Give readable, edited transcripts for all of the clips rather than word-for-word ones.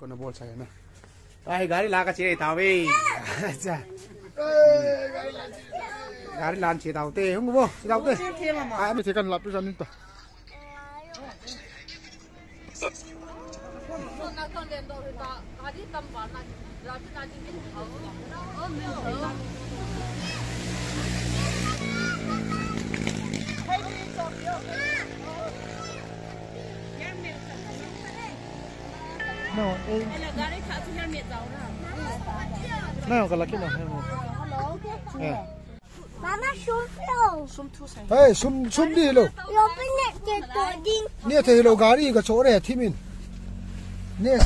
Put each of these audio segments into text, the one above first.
con nó bol sai na ai gari la ka che tao ve cha gari lan che tao te không có che tao te ai mới thấy con lặp ra nên to no no cái là cái nào Mama sum phiêu. Sum thu sai. hey sum đi luôn Yo bên này chơi tổ đinh. nè thấy lo gari cái chỗ này thì mình nè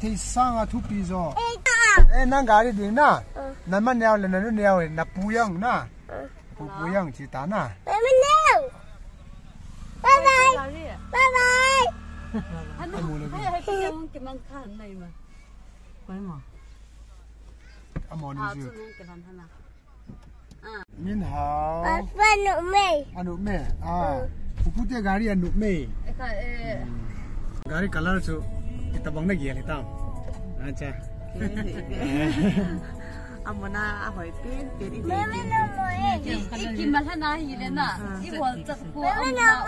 thấy sang à thu pi zo ê nang gari đi na nằm mà neo lên nó neo là puyang na puyang chỉ ta na Bye bye now. Bye bye. Bye bye. Hay cái mang khăn này mà. Quay mà. Amon À, đi chú nên cái bàn nào. Min hao Papa nụ mày. anu me pupute gari anu me gari color chu kita bang na gial hitam acha Amona hỏi pin đi. Mẹ nụ mày. Cái kim mà thế nào gì đấy nè, cái bộ chất của ông nào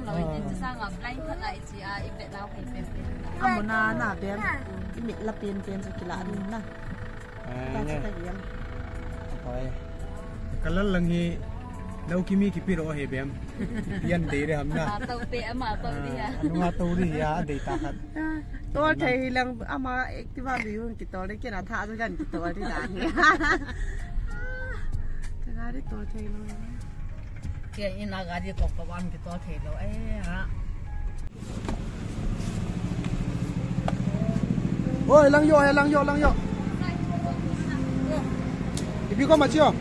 nói đến sang ở đây thật lại chỉ à, ít bé nào phải phải Amona na bên. Cái miệng là bên cho cái lá đi na. Ta sẽ cái gì? rồi color lang hi đâu kimi ki piro he bem pian de re hamna tàu bé mà tàu đi à. anu ha to ri ya de ta khat Tôi thấy là ama activa view cái tôi đấy cái nào thả cho gần cái tôi đi đã. Cái gái đấy tôi thấy luôn. Cái in là cái gì có cái văn cái tàu thấy đâu ấy hả? ôi lang yo ipi ko ma chio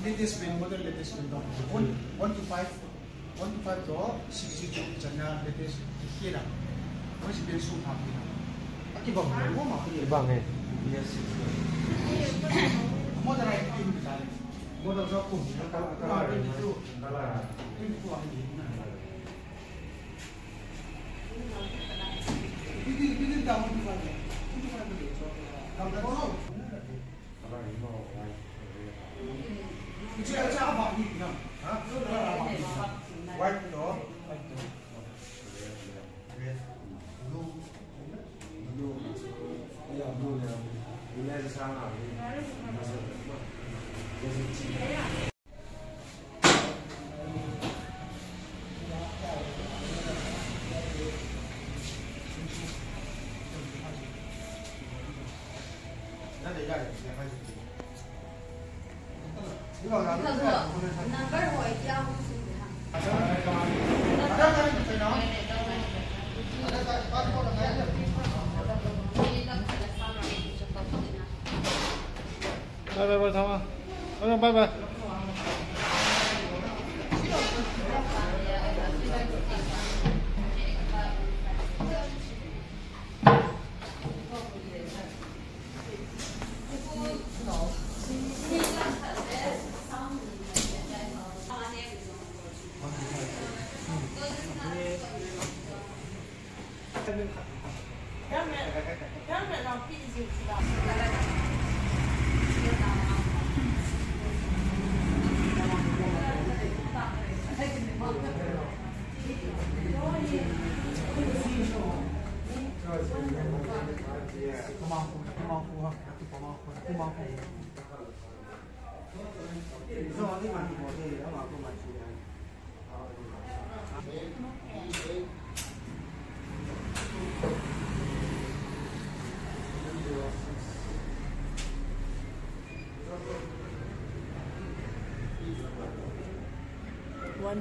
latest win model latest win 1 to 5 to 62 chana latest kira mo si ben su ha ki bang mo ma ki bang hai yes model ai ki mi sai model so ku ka ni tu ni tu ha ni na ini dah mau dibuat ini mana boleh so kalau dah tahu kalau ini mau你这家伙你看啊，歪头，那得要也开始。拜拜，汤啊，拜拜。นี่มันหมดเลยแล้วมาก็มาชี้ได้ 125.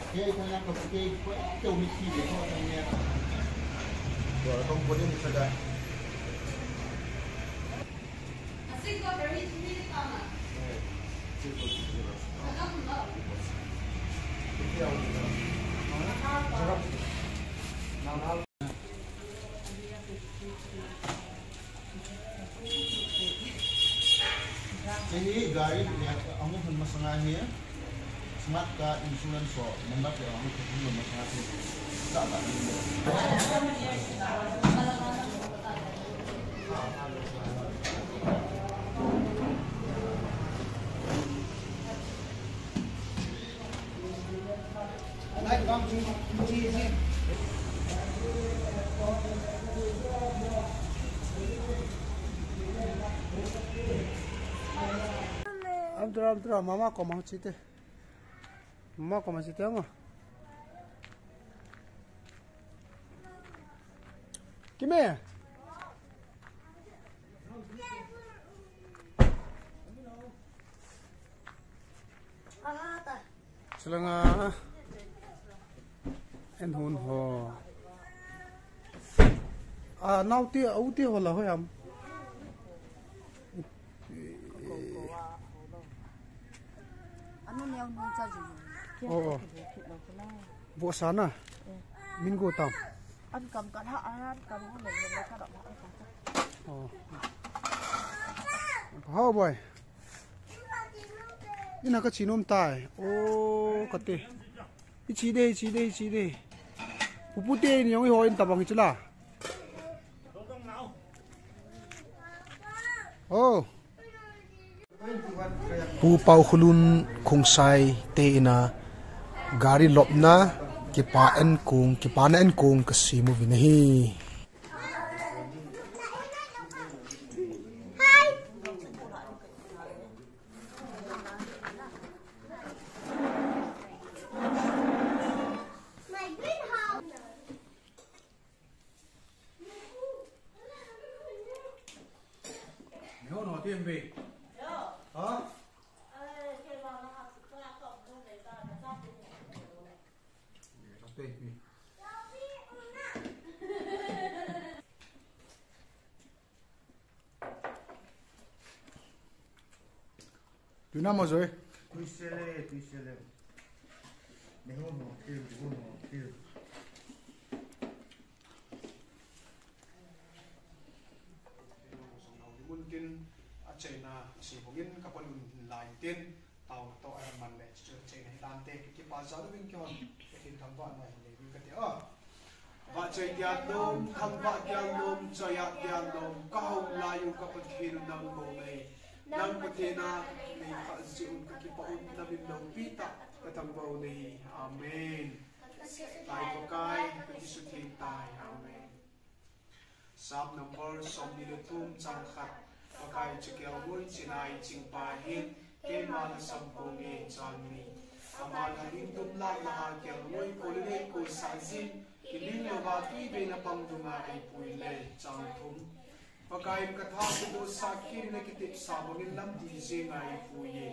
Kaya kung yan kapag ito umisili ko ang niya. Wala kang pwede mo sa dahil. Jadi gari ang mo masangah niya. Semat ka insurance so mandat ya ang ko dulu masangah niya. Tak tak. Naik bang cuci sih. Amtra mama ko mau cite. Mama ko mau cite ang. Kime? Selanga en hun ho. Nauti auti hola ho am. Ano niya ang mga sabi? Oo. Buat sana. Minggu tam. Anh cầm cả hạ cầm cái này mình có động hạ. Oh. How boy? Ina ka chinom tai. Oh, kate. Ichi de. Pupute ni yung hoin tabang itula. Oh. Pu pau khulun khungsai te ina gari lopna kipa na en kung kasimu vinahi. Tu na mo rồi. Tuisele. Mehono, kil. Mungkin China si bogin kapal lain tin tau ayam man le China dante ki pasal wing kyon ki thamba na le wi ka te ba chai tian dom thamba tian dom chaya tian dom ka hom la yu ka pat khir nam ko mai nam patina ni ka jiun ka ki paun na bin dom pita ka thamba ni amen tai ko kai ki su thi tai amen Psalm number som ni tum chang khat pakai chikyal mui chinai chingpa hin ke mal sampungi chanmi amal haling tumla na kyal mui kolile ko sajin kiling lova tui be na pangdunga ai puile changthum pakai katha ko sakir ne kitip sabongin lam di je ngai puye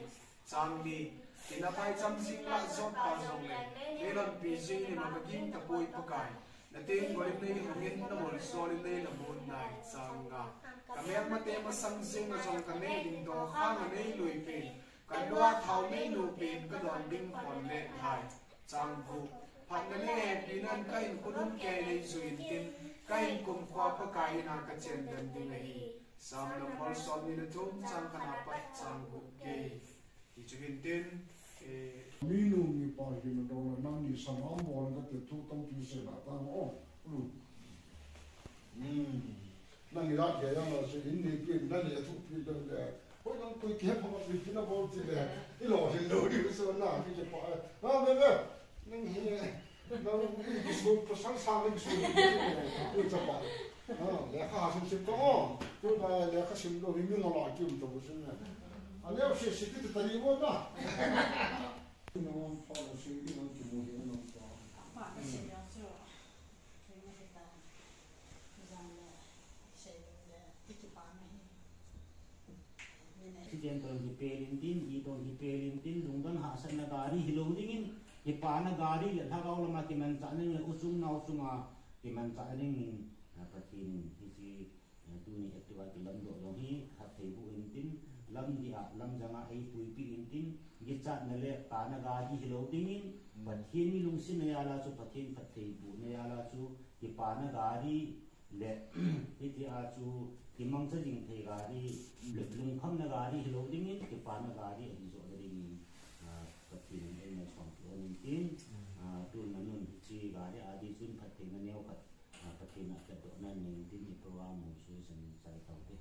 changli tinapai chamsing la zot pa zongle elon pije ni magaging tapoi pakai natin golim nei hungin na mol solid nei lamon nai changa kamel mate masang sing na song kane ding do khang nei lui pin kanwa thau nei lu pin ka don ding kon le hai chang bu phan na le pinan kain kunun ke nei zuin tin kain kum kwa pa kai na ka chen dan ding nei sam na mol sol ni na tum chang kana pat chang bu ke ti chuin tin Minu ni pa ki na do na ni sam am bo na te tu tong tu se na ta o lu na ni la ke ya na se in ni ki na ni tu pi de Ôi nó tôi kép không có việc nó vô thì là cái lò thì lỡ đi sao nào thì chụp à bê nó nghĩ nó số sẵn sàng cái số tôi chụp để khá xem xem có tôi là để khá xem đồ mình nó lại chụp tôi xem này anh em sẽ cái tự nhiên quá đó nó phá nó sẽ đi nó chụp nó phá si jen tong hi pelintin i tong hi pelintin lungdan ha san na gari hilodingin hi pa na gari le thagaw lama ki man cha ning le usung nau sunga ki man cha ning pathin hi si tu ni activa ki lam do lo hi hat thei bu intin lam di a lam janga ai pui pi intin gi cha na le pa na gari hilodingin pathin ni lungsin na yala chu pathin phat thei bu na yala chu ki pa na gari le hi ti a chu timang sa jing thei gari lung kham na gari hilo dingin ke pa na gari ani zo ding pathin en na song on tin tu na nun chi gari adi chun pathin na neo pat pathin na do na ning din ni program mo su san sai tau te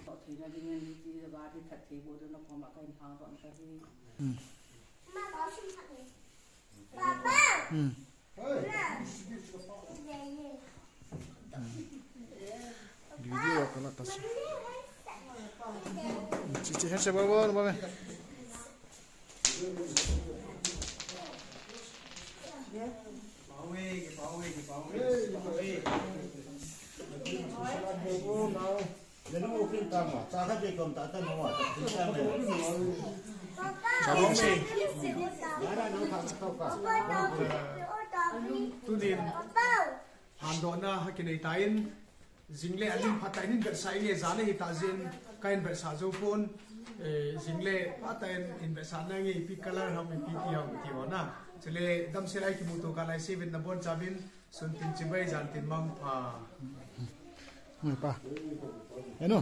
to thei na ding ni chi gari that thei bo do na ko ma kai hang ron ka hi ma có xin thật đi papa video kana tas chichi hese baba baba Jadi mungkin tamu, cara dia kom tak tahu nama, tak tahu Sabong me Yara nak tak tahu kah? tu din ando na hakinai tain jingle alim phatain ber sai le zane hi tajin kain ber sa zo pon jingle phatain in ber sa na ngi pi color ham pi ti ham ti ona chele dam selai ki muto kalai 7 na bon chabin sun tin chibai jan tin mang pha pa eno